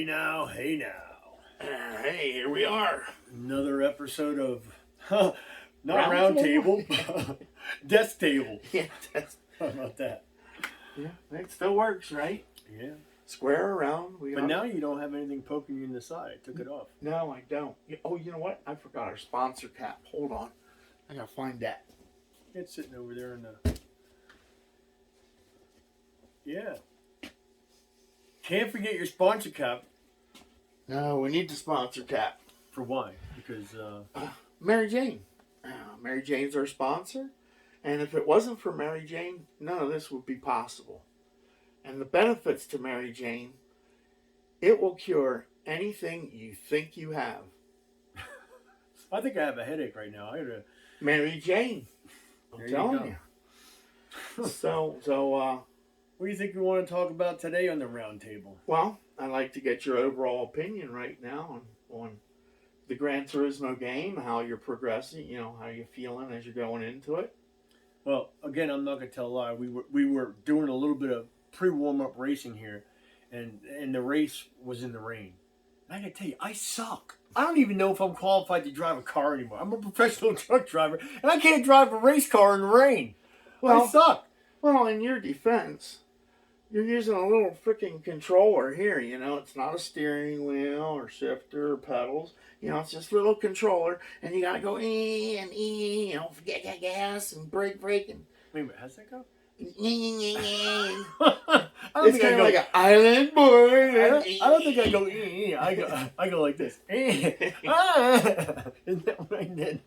now, hey now. Hey, here we are. Another episode of, not round table, desk table. Yeah, How about that? Yeah, it still works, right? Yeah. Square around. But now you don't have anything poking you in the side. I took it off. No, I don't. Oh, you know what? I forgot our sponsor cap. Hold on. I gotta find that. It's sitting over there in the... Yeah. Can't forget your sponsor cap. No, we need the sponsor cap. For why? Because, Mary Jane. Mary Jane's our sponsor. And if it wasn't for Mary Jane, none of this would be possible. And the benefits to Mary Jane, it will cure anything you think you have. I think I have a headache right now. I gotta... Mary Jane. I'm telling you. So, what do you think we want to talk about today on the round table? well, I'd like to get your overall opinion right now on the Gran Turismo game, how you're progressing, you know, how you're feeling as you're going into it. Well, again, I'm not gonna tell a lie. We were doing a little bit of pre-warm-up racing here, and the race was in the rain. And I gotta tell you, I suck. I don't even know if I'm qualified to drive a car anymore. I'm a professional truck driver, and I can't drive a race car in the rain. Well, I suck. Well, in your defense, you're using a little freaking controller here, you know. It's not a steering wheel or shifter or pedals. You know, it's just a little controller, and you gotta go and you know, forget gas and brake. And Wait a minute, how's that go? it's It's kind of like an island boy. I don't think I go. I go like this. Isn't that what I did?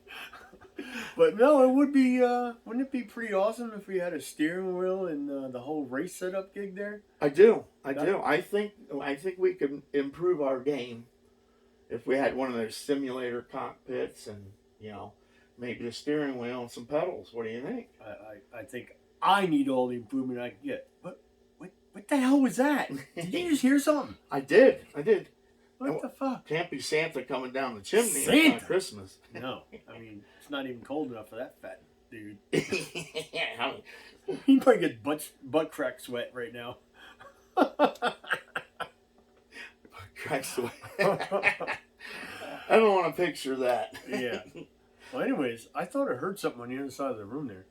But no, it would be. Wouldn't it be pretty awesome if we had a steering wheel and the whole race setup gig there? I do. I think we could improve our game if we had one of those simulator cockpits and, you know, maybe a steering wheel and some pedals. What do you think? I think I need all the improvement I can get. What the hell was that? Did you just hear something? I did. What the fuck? Can't be Santa coming down the chimney Santa? on Christmas. No, I mean it's not even cold enough for that fat dude. Yeah, He probably gets butt crack sweat right now. Christ. I don't want to picture that. Yeah. Well, anyways, I thought I heard something on the other side of the room there.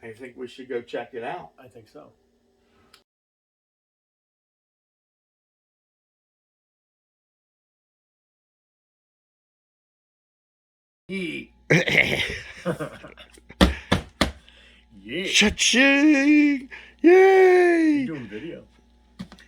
I think we should go check it out. I think so. Yeah. Cha-ching! Yay! You're doing video.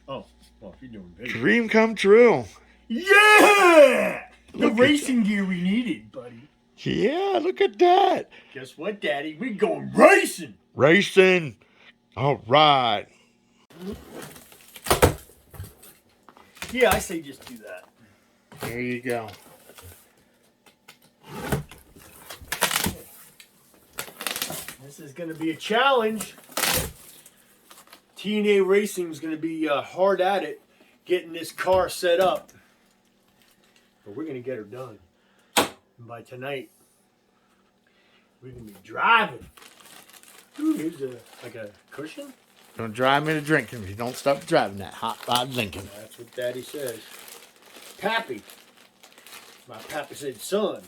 Oh, well, if you're doing video. Dream come true. Yeah! The Look racing gear we needed, buddy. Yeah, look at that. Guess what, Daddy? We're going racing! Racing. All right. Yeah, I say just do that. There you go. This is going to be a challenge. TNA Racing is going to be hard at it, getting this car set up. But we're going to get her done. And by tonight, we're going to be driving. Ooh, here's like a cushion. Don't drive me to drinking if you don't stop driving that hot rod Lincoln. That's what Daddy says. Pappy. My pappy said, son.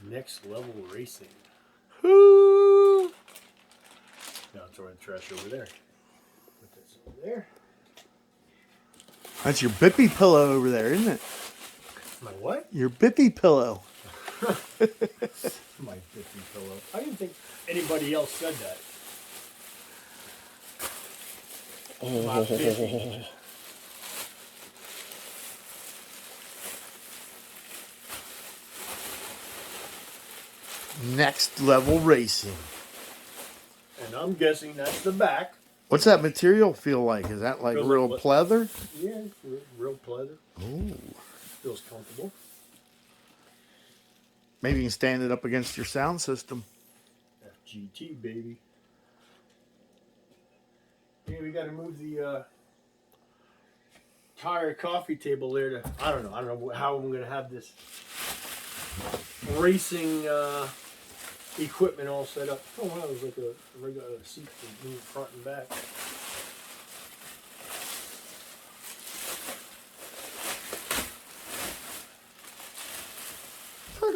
Next level racing. Woo! Now throw the trash over there. Put this over there. That's your Bippy pillow over there, isn't it? My what? Your Bippy pillow. My 50 pillow. I didn't think anybody else said that. My 50. Next level racing. And I'm guessing that's the back. What's that material feel like? Is that like Feels real like pleather? Yeah, real pleather. Ooh. Feels comfortable. Maybe you can stand it up against your sound system. GT, baby. Yeah, we got to move the tire coffee table there to, I don't know how I'm going to have this racing equipment all set up. Oh wow, there's like a regular seat to move front and back.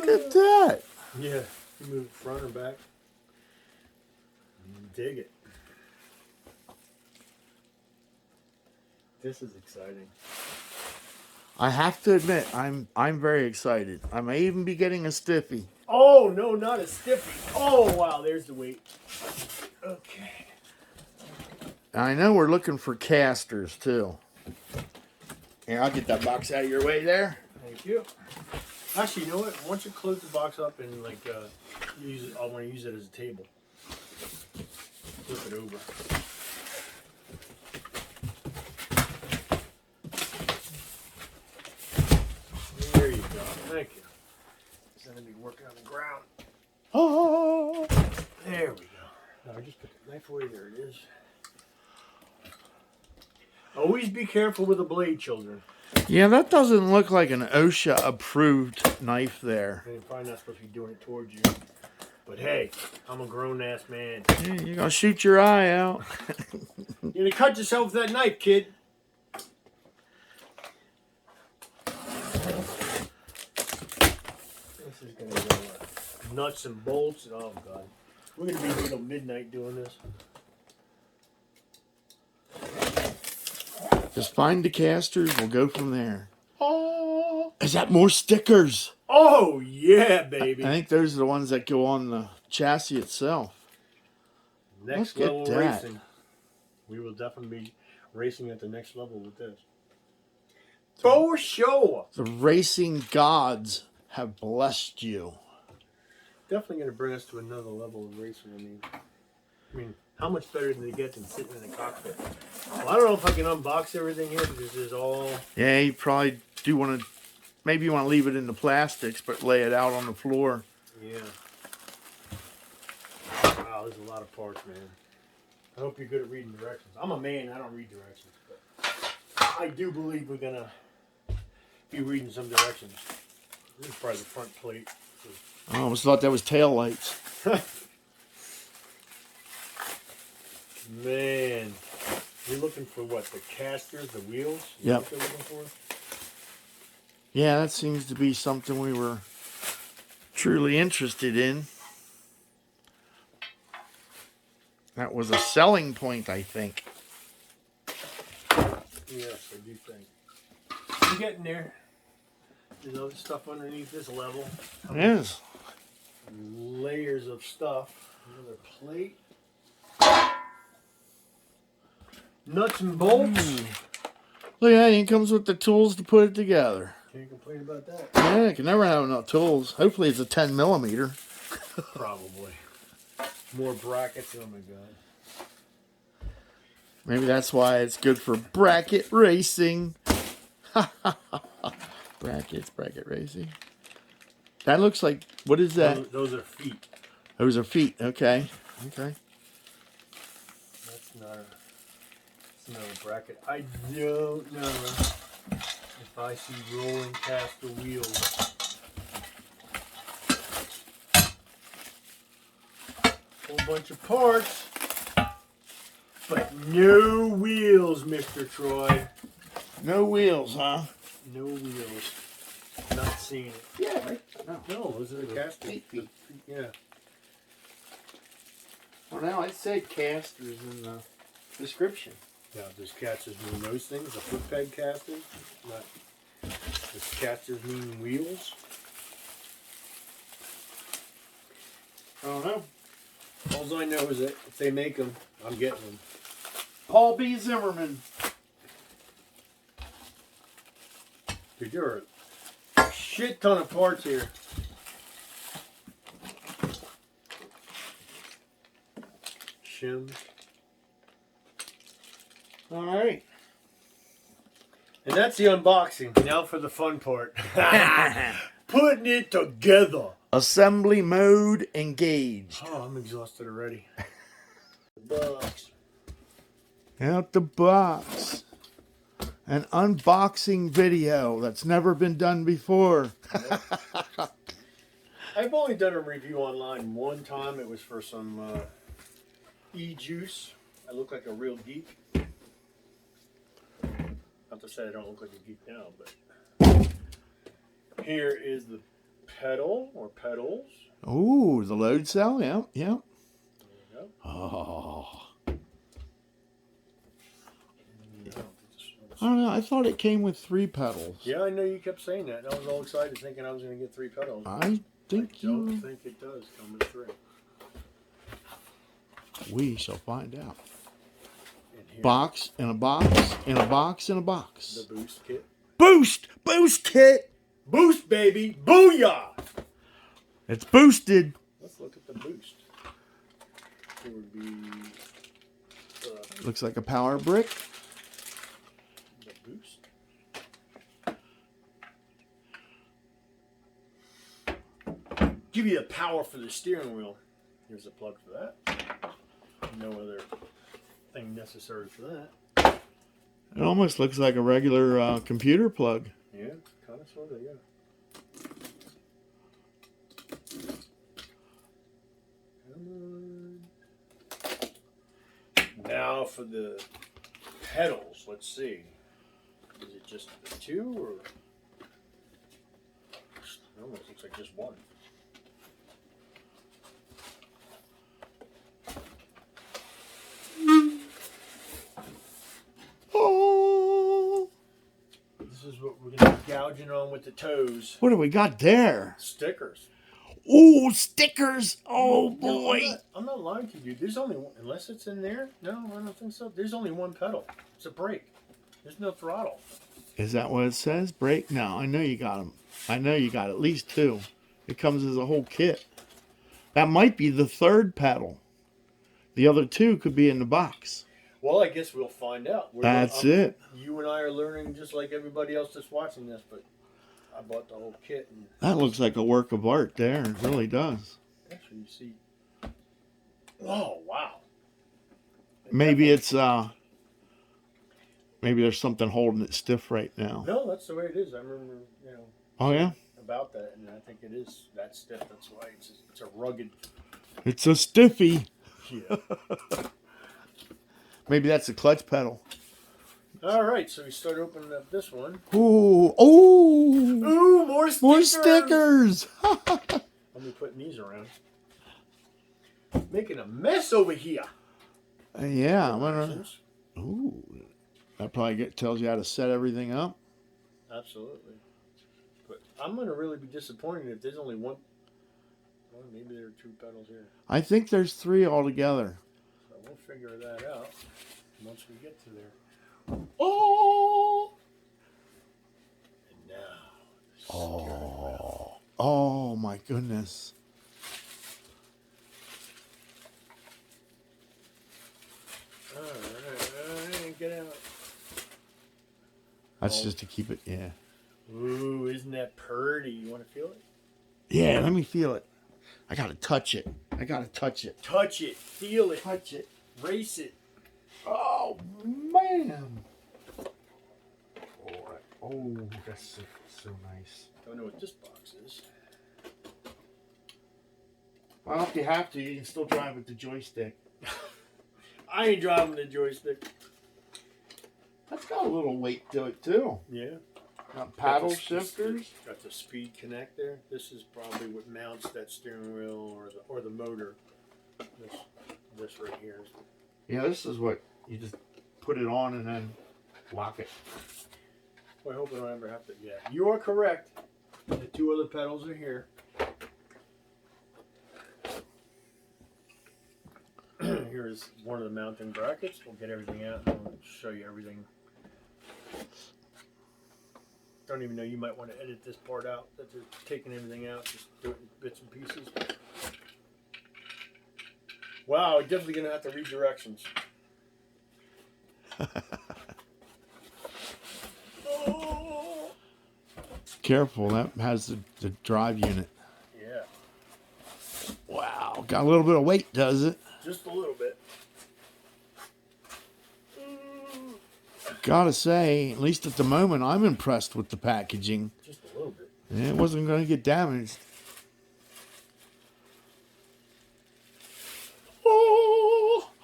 Look at that. Yeah, you move it front or back. Dig it. This is exciting. I have to admit, I'm very excited. I may even be getting a stiffy. Oh no, not a stiffy. Oh wow, there's the weight. Okay. I know we're looking for casters too. Here, I'll get that box out of your way there. Thank you. Actually, you know what? Once you close the box up and like use it, I want to use it as a table. Flip it over. There you go. Thank you. It's gonna be working on the ground. Oh. There we go. Now I just put the knife away. There it is. Always be careful with the blade, children. Yeah, that doesn't look like an OSHA approved knife there. They're probably not supposed to be doing it towards you. But hey, I'm a grown-ass man. Yeah, you're going to shoot your eye out. You're going to cut yourself with that knife, kid. This is going to go nuts and bolts. Oh, God. We're going to be here till midnight doing this. Just find the casters. We'll go from there. Oh, is that more stickers? Oh, yeah, baby. I think those are the ones that go on the chassis itself. Next level racing. We will definitely be racing at the next level with this. For sure. The racing gods have blessed you. Definitely going to bring us to another level of racing. I mean, how much better did it get than sitting in the cockpit? Well, I don't know if I can unbox everything here because there's all... Yeah, you probably do want to... Maybe you want to leave it in the plastics, but lay it out on the floor. Yeah. Wow, there's a lot of parts, man. I hope you're good at reading directions. I'm a man, I don't read directions. But I do believe we're going to be reading some directions. This is probably the front plate. I almost thought that was tail lights. Man, you're looking for what? The casters, the wheels? Yep. What you're looking for? Yeah, that seems to be something we were truly interested in. That was a selling point, I think. Yes, I do think. You're getting there. There's other stuff underneath this level. It is. Layers of stuff. Another plate. Nuts and bolts. Look at that, it comes with the tools to put it together. Can't complain about that. Yeah, you can never have enough tools. Hopefully it's a 10 millimeter. Probably. More brackets. Oh my god. Maybe that's why it's good for bracket racing. Bracket racing. That looks like, what is that? Those are feet. Those are feet, okay. Okay. That's not a bracket. I don't know if I see rolling caster wheels. Whole bunch of parts, but no wheels, Mr. Troy. No wheels, huh? No wheels. Not seeing it. Yeah, right. No, those are the casters. Feet. Yeah. Well, now it said casters in the description. Now, does casters mean those things? The foot peg casters? Not. Does casters mean wheels? I don't know. All I know is that if they make them, I'm getting them. Paul B. Zimmerman. Dude, there are a shit ton of parts here. Shims. All right. And that's the unboxing. Now for the fun part. Putting it together. Assembly mode engaged. Oh, I'm exhausted already. Box. Out the box. An unboxing video that's never been done before. I've only done a review online one time. It was for some e-juice. I look like a real geek. Not to say I don't look like a geek now, but here is the pedal or pedals. Ooh, the load cell. Yep, yep. There you go. Oh. No, I don't know. I thought it came with 3 pedals. yeah, I know you kept saying that. And I was all excited thinking I was going to get 3 pedals. I think I don't think it does come with 3. We shall find out. And here, Box in a box in a box in a box. the boost kit. Boost! Boost kit! Boost, baby! Booyah! It's boosted. Let's look at the boost. It would be Looks like a power brick. the boost. Give you the power for the steering wheel. Here's a plug for that. No other thing necessary for that. It almost looks like a regular computer plug. Yeah, kind of, sort of, yeah. Come on. Now for the pedals, let's see. Is it just the 2 or? It almost looks like just 1. Oh! This is what we're going to be gouging on with the toes. What do we got there? Stickers. Ooh, stickers! Oh No, boy! I'm not lying to you. There's only one, unless it's in there. No, I don't think so. There's only 1 pedal. It's a brake. There's no throttle. Is that what it says? Brake? No, I know you got them. I know you got at least 2. It comes as a whole kit. That might be the 3rd pedal. The other 2 could be in the box. Well, I guess we'll find out. That's it. You and I are learning just like everybody else that's watching this, but I bought the whole kit. And That looks like a work of art there. It really does. actually, you see. Oh, wow. Maybe it's maybe there's something holding it stiff right now. No, that's the way it is. I remember, Oh yeah? about that, and I think it is that stiff. That's why it's a rugged. It's a stiffy. Yeah. Maybe that's the clutch pedal. All right, so we start opening up this one. Ooh, ooh, Ooh, more stickers! more stickers. Let me put these around. Making a mess over here. Yeah, I'm gonna. Ooh, that probably tells you how to set everything up. Absolutely. But I'm gonna really be disappointed if there's only 1. Well, maybe there are 2 pedals here. I think there's 3 altogether. So we'll figure that out once we get to there. Oh, And now. oh my goodness. All right, get out. That's just to keep it. Yeah. Ooh, isn't that pretty? You want to feel it? Yeah. Let me feel it. I gotta touch it. I gotta touch it. Touch it, feel it, Touch it. race it. Oh man. Oh, that's so nice. Don't know what this box is. Well, if you have to, you can still drive with the joystick. I ain't driving the joystick. That's got a little weight to it too. Yeah. Got paddle Got the- shifters. Got the speed connect there. This is probably what mounts that steering wheel or the motor. This right here. Yeah, this is what you just put it on and then lock it. Well, I hope I don't ever have to. Yeah, you are correct. The 2 other pedals are here. Here's one of the mounting brackets. We'll get everything out and I'll show you everything. Don't even know, you might want to edit this part out, that they're taking everything out, just do it in bits and pieces. Wow, definitely going to have to read directions. Oh. Careful, that has the drive unit. Yeah, Wow, got a little bit of weight, does it? just a little bit. Gotta say, at least at the moment, I'm impressed with the packaging. Just a little bit. Yeah, it wasn't going to get damaged.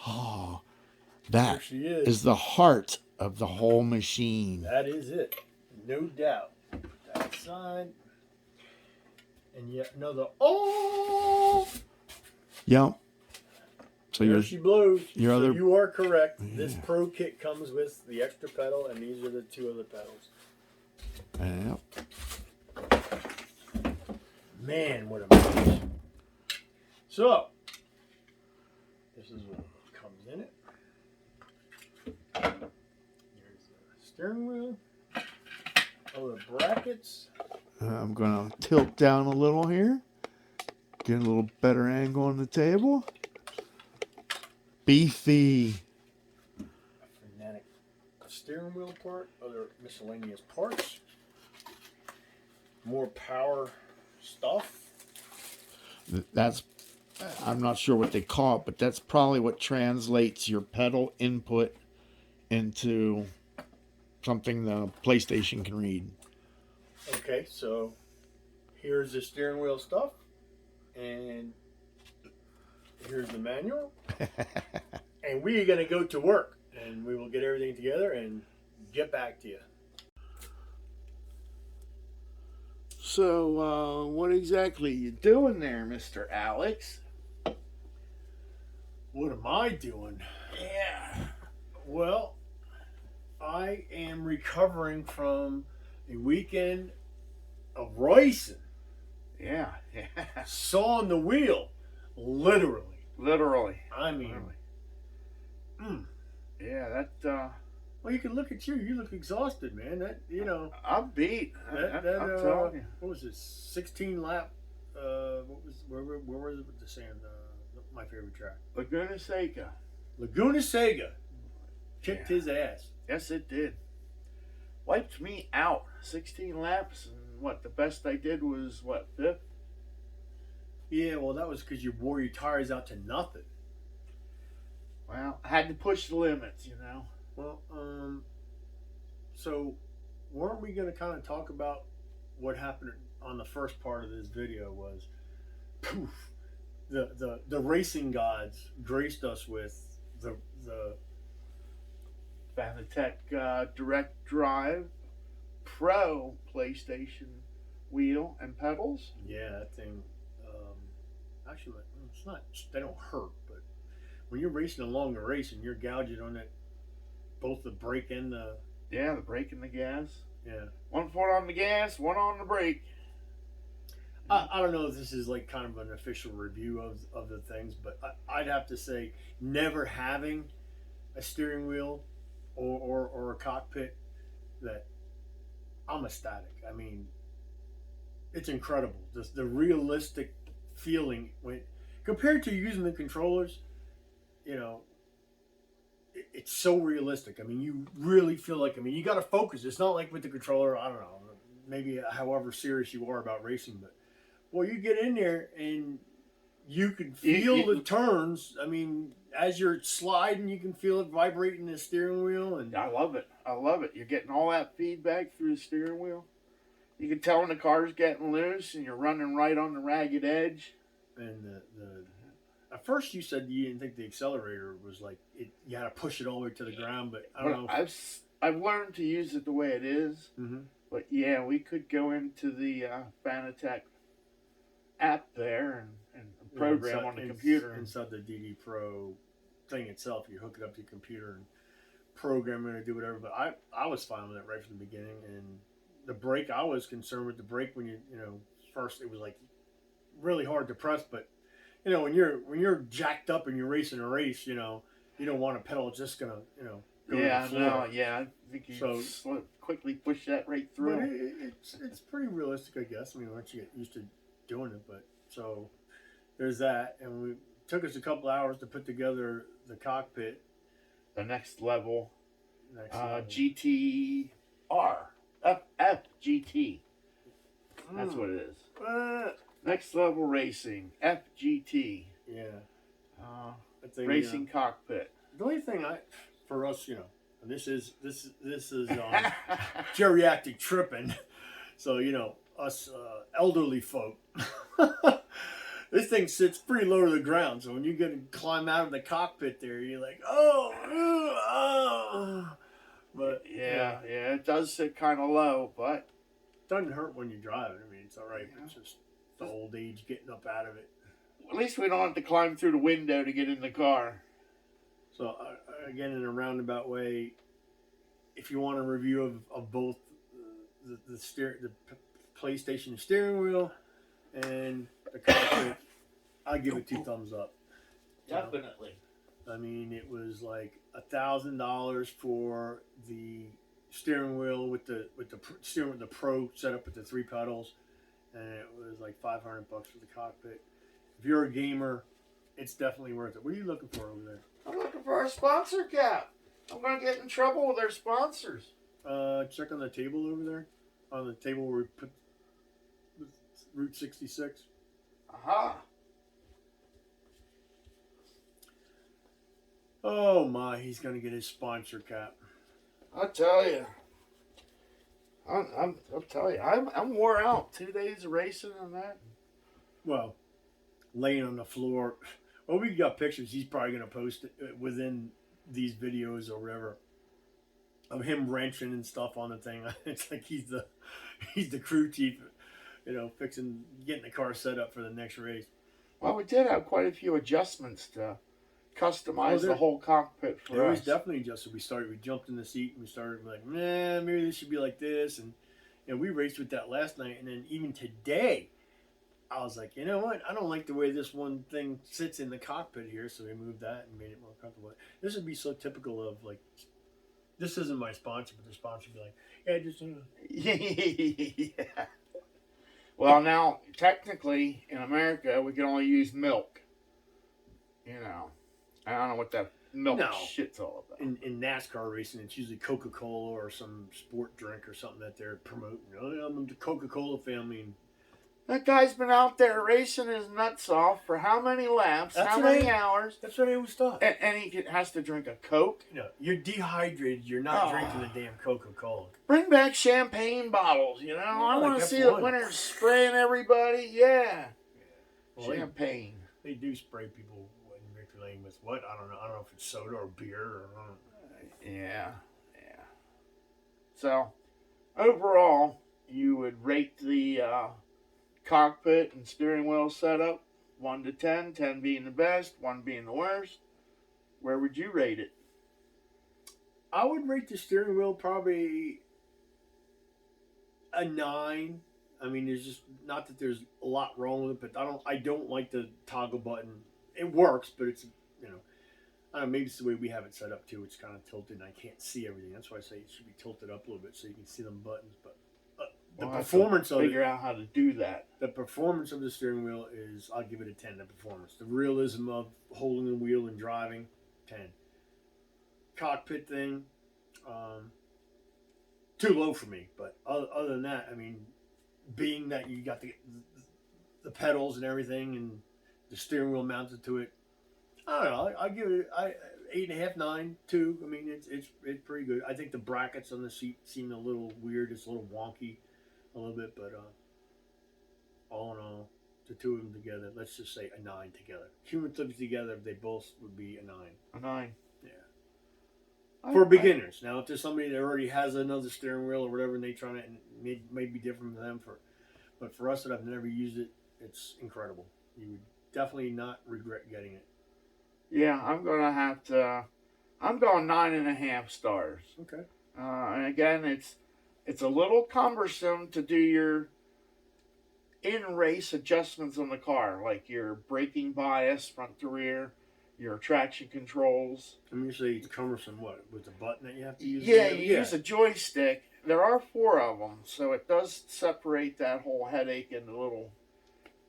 Oh, There that she is. is the heart of the whole machine. That is it. No doubt. Put that aside. And yet another, oh! Yep. So there she blows. your other, you are correct. Yeah. This Pro kit comes with the extra pedal, and these are the 2 other pedals. Yep. Man, what a mess. So, this is what comes in it. Here's the steering wheel. Oh, the brackets. I'm going to tilt down a little here. Get a little better angle on the table. Beefy. Fanatec steering wheel part. Other miscellaneous parts. More power stuff. That's, I'm not sure what they call it, but that's probably what translates your pedal input into something the PlayStation can read. Okay, so here's the steering wheel stuff, and here's the manual, and we are going to go to work, and we will get everything together and get back to you. So, what exactly are you doing there, Mr. Alex? What am I doing? Yeah. Well, I am recovering from a weekend of racing. Yeah. Sawing the wheel, literally. Literally. I mean, Yeah, that. Well, you can look at you. You look exhausted, man. That, you know. I'm beat. I'm telling you. What was this? 16 lap. Where was it with the sand? My favorite track. Laguna Seca. Laguna Seca kicked his ass. Yes, it did. Wiped me out. 16 laps, and what? The best I did was what, 5th? Yeah, well, that was because you wore your tires out to nothing. Well, I had to push the limits, you know. Well, so weren't we going to kind of talk about what happened on the first part of this video? Was poof, the racing gods graced us with the Fanatec Direct Drive Pro PlayStation wheel and pedals. Yeah, that thing. Actually, it's not. They don't hurt, but when you're racing a longer race and you're gouging on that, both the brake and the the brake and the gas. Yeah. 1 foot on the gas, 1 on the brake. I don't know if this is like kind of an official review of the things, but I'd have to say never having a steering wheel or a cockpit, that I'm ecstatic. I mean, it's incredible. The realistic feeling when compared to using the controllers, you know, it's so realistic. I mean, you really feel like, I mean, you got to focus. It's not like with the controller, I don't know, maybe however serious you are about racing, but well, you get in there and you can feel the turns. I mean, as you're sliding, you can feel it vibrating the steering wheel. And I love it. I love it. You're getting all that feedback through the steering wheel. You can tell when the car's getting loose and you're running right on the ragged edge. And at first you said you didn't think the accelerator was like it. You had to push it all the way to the ground, but I don't know. I've learned to use it the way it is. Mm-hmm. But yeah, we could go into the Fanatec app there and program on the computer. Inside the DD Pro thing itself, you hook it up to your computer and program it or do whatever. But I was fine with it right from the beginning. And the brake, I was concerned with the brake when you know, first it was like really hard to press, but you know, when you're jacked up and you're racing a race, you know, you don't want a pedal just gonna, you know, go to the floor. I think you quickly push that right through. But it's pretty realistic, I guess. I mean, once you get used to doing it, but so there's that, and it took us a couple hours to put together the cockpit. The next level. GTR FGT. That's what it is. Next level racing FGT. Yeah. I think, racing cockpit. The only thing for us, you know, and this is geriatric tripping, so you know us elderly folk. This thing sits pretty low to the ground, so when you get to climb out of the cockpit there, you're like, oh. But yeah, it does sit kind of low, but it doesn't hurt when you drive it. I mean, it's all right. It's just the old age getting up out of it. At least we don't have to climb through the window to get in the car. So again, in a roundabout way, if you want a review of both the PlayStation steering wheel and the cockpit, I'll give it 2 thumbs up. Definitely. I mean, it was like $1,000 for the steering wheel with the steering with the Pro setup with the 3 pedals, and it was like $500 for the cockpit. If you're a gamer, it's definitely worth it. What are you looking for over there? I'm looking for our sponsor cap. I'm going to get in trouble with our sponsors. Check on the table over there. On the table where we put Route 66. Aha. Oh my, he's going to get his sponsor cap. I'll tell you. I'll tell you. I'm wore out. 2 days of racing on that. Well, laying on the floor. Well, we got pictures. He's probably going to post it within these videos or whatever of him wrenching and stuff on the thing. It's like he's the crew chief, getting the car set up for the next race. Well, we did have quite a few adjustments to customize the whole cockpit for us. It was definitely adjusted. We jumped in the seat and we started like, maybe this should be like this, and we raced with that last night, and then even today, I was like, you know what? I don't like the way this one thing sits in the cockpit here, so we moved that and made it more comfortable. This would be so typical of like, this isn't my sponsor, but the sponsor would be like, yeah, just yeah. Well, now technically in America we can only use milk. I don't know what that milk shit's all about. In NASCAR racing, it's usually Coca-Cola or some sport drink or something that they're promoting. I'm the Coca-Cola family. And that guy's been out there racing his nuts off for how many laps, how many hours? That's what I always thought. And he has to drink a Coke? You're dehydrated. You're not drinking the damn Coca-Cola. Bring back champagne bottles, I want to see the winners spraying everybody. Yeah. Well, champagne. They do spray people in victory lane with what? I don't know. I don't know if it's soda or beer or Yeah. So, overall, you would rate the cockpit and steering wheel setup 1 to 10, 10 being the best, 1 being the worst. Where would you rate it? I would rate the steering wheel probably a 9. I mean, there's just not that there's a lot wrong with it, but I don't like the toggle button. It works, but it's I don't know, maybe it's the way we have it set up too. It's kind of tilted, and I can't see everything. That's why I say it should be tilted up a little bit so you can see them buttons. But the performance of it, figure out how to do that. The performance of the steering wheel is, I'll give it a 10. The performance, the realism of holding the wheel and driving, 10. Cockpit thing, too low for me. But other than that, I mean, being that you got the pedals and everything, and the steering wheel mounted to it, I don't know. I give it 8.5, 9, 2. I mean, it's pretty good. I think the brackets on the seat seem a little weird. It's a little wonky, a little bit, but all in all, the two of them together, let's just say a 9 together. Cumulatively together, they both would be a 9. A 9. Yeah. For beginners. Now, if there's somebody that already has another steering wheel or whatever, and they try it, and it may be different for them. But for us that have never used it, it's incredible. You would definitely not regret getting it. Yeah, I'm gonna have to. I'm going 9.5 stars. Okay. And again, it's a little cumbersome to do your in-race adjustments on the car, like your braking bias, front to rear, your traction controls. I mean, you say it's cumbersome. What, with the button that you have to use? Yeah, you use a joystick. There are 4 of them, so it does separate that whole headache into little.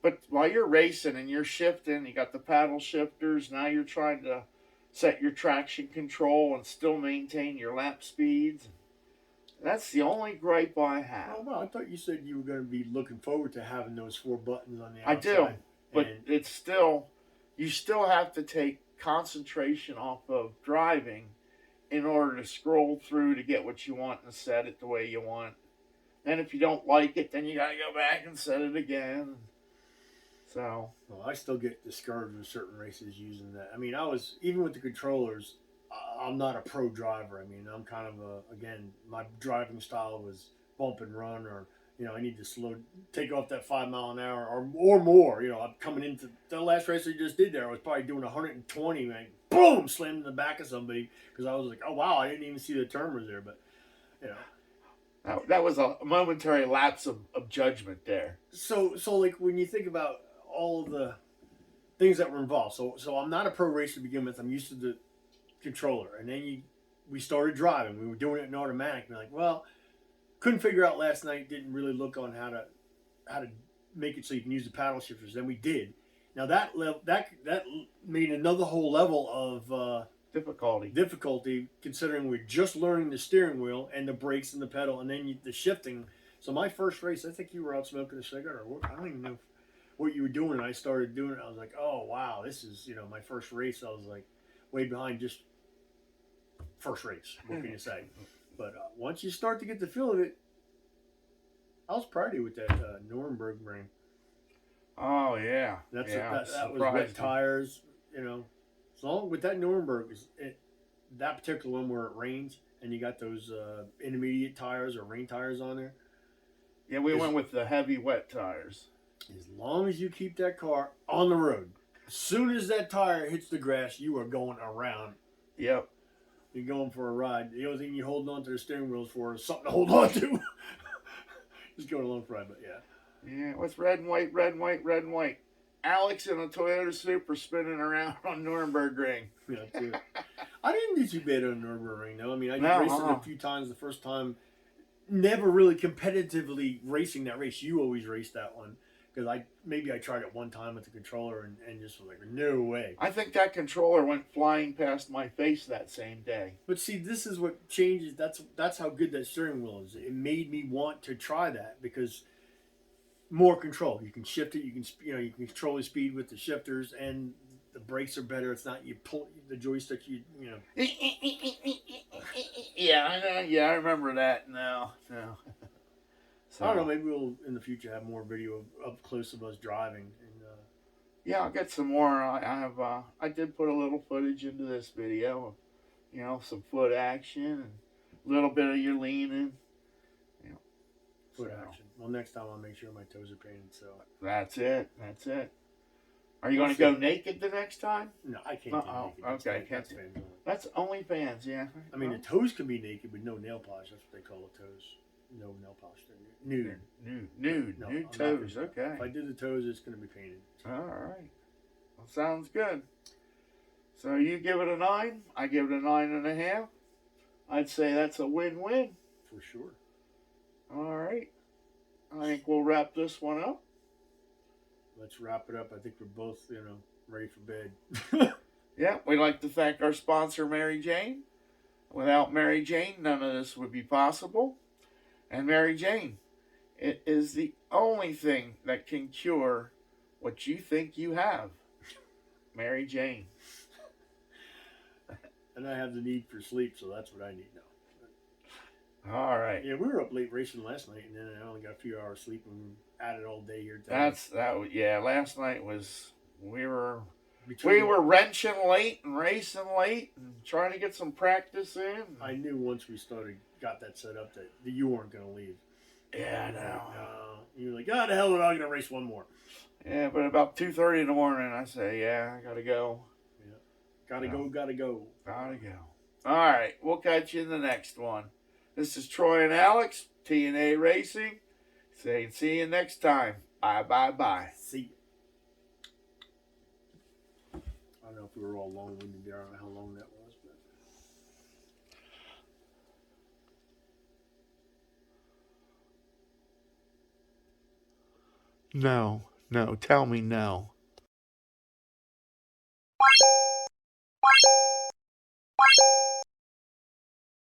But while you're racing and you're shifting, you got the paddle shifters. Now you're trying to set your traction control and still maintain your lap speeds. That's the only gripe I have. Oh, well, I thought you said you were going to be looking forward to having those 4 buttons on the outside. I do, but it's still, you still have to take concentration off of driving in order to scroll through to get what you want and set it the way you want. And if you don't like it, then you got to go back and set it again. So, well, I still get discouraged with certain races using that. I mean, even with the controllers, I'm not a pro driver. I mean, I'm kind of again, my driving style was bump and run or You know, I need to take off that 5 mile an hour or more. You know, I'm coming into the last race I just did there. I was probably doing 120, man. Boom, slammed in the back of somebody because I was like, oh wow, I didn't even see the turn was there. But you know, That was a momentary lapse of judgment there. so like when you think about all of the things that were involved, so I'm not a pro racer to begin with. I'm used to the controller, and then we started driving. We were doing it in automatic. We're like, well, couldn't figure out last night. Didn't really look on how to make it so you can use the paddle shifters. Then we did. Now that made another whole level of difficulty considering we're just learning the steering wheel and the brakes and the pedal, and then the shifting. So my first race, I think you were out smoking a cigarette, or I don't even know what you were doing. And I started doing it. I was like, oh wow, this is my first race. I was like way behind just first race. What can you say? But once you start to get the feel of it, I was proud of you with that Nuremberg ring. Oh yeah, that was wet tires. As long with that Nuremberg, that particular one where it rains and you got those intermediate tires or rain tires on there. Yeah, we went with the heavy wet tires. As long as you keep that car on the road, as soon as that tire hits the grass, you are going around. Yep. You're going for a ride. The only thing you're holding on to the steering wheels for is something to hold on to. Just going along for a ride, but yeah. Yeah, what's red and white, red and white, red and white? Alex in a Toyota Supra spinning around on Nuremberg Ring. Yeah, too. I didn't do too bad on Nuremberg Ring, though. I mean, I raced it a few times the first time. Never really competitively racing that race. You always raced that one. Because I tried it one time with the controller and just was like, no way. I think that controller went flying past my face that same day. But see, this is what changes. That's how good that steering wheel is. It made me want to try that because more control. You can shift it. You can control the speed with the shifters, and the brakes are better. It's not you pull the joystick. Yeah, I remember that now. No. So, I don't know. Maybe we'll in the future have more video up close of us driving. And yeah, I'll get some more. I did put a little footage into this video. Some foot action and a little bit of you leaning. Foot action. Well, next time I'll make sure my toes are painted. So that's it. Are you going to go naked the next time? No, I can't. Okay, that's OnlyFans. Yeah. I mean, the toes can be naked with no nail polish. That's what they call the toes. No nail polish. Nude toes. Okay. If I did the toes, it's going to be painted. All right. Well, sounds good. So you give it a 9. I give it a 9.5. I'd say that's a win-win. For sure. All right. I think we'll wrap this one up. Let's wrap it up. I think we're both, ready for bed. Yeah, we'd like to thank our sponsor, Mary Jane. Without Mary Jane, none of this would be possible. And Mary Jane, it is the only thing that can cure what you think you have. Mary Jane. And I have the need for sleep, so that's what I need now. All right. Yeah, we were up late racing last night, and then I only got a few hours sleep and at it all day here today. Last night was we were wrenching late and racing late and trying to get some practice in. I knew once we got that set up that you weren't going to leave. Yeah, I know. You were like, God, the hell, we're not going to race one more. Yeah, but about 2:30 in the morning, I say, yeah, I got to go. Yeah, gotta go. Gotta go. All right, we'll catch you in the next one. This is Troy and Alex, T&A Racing, saying see you next time. Bye. See you. I don't know if we were all long-winded there. I don't know how long that was. But... No, tell me no.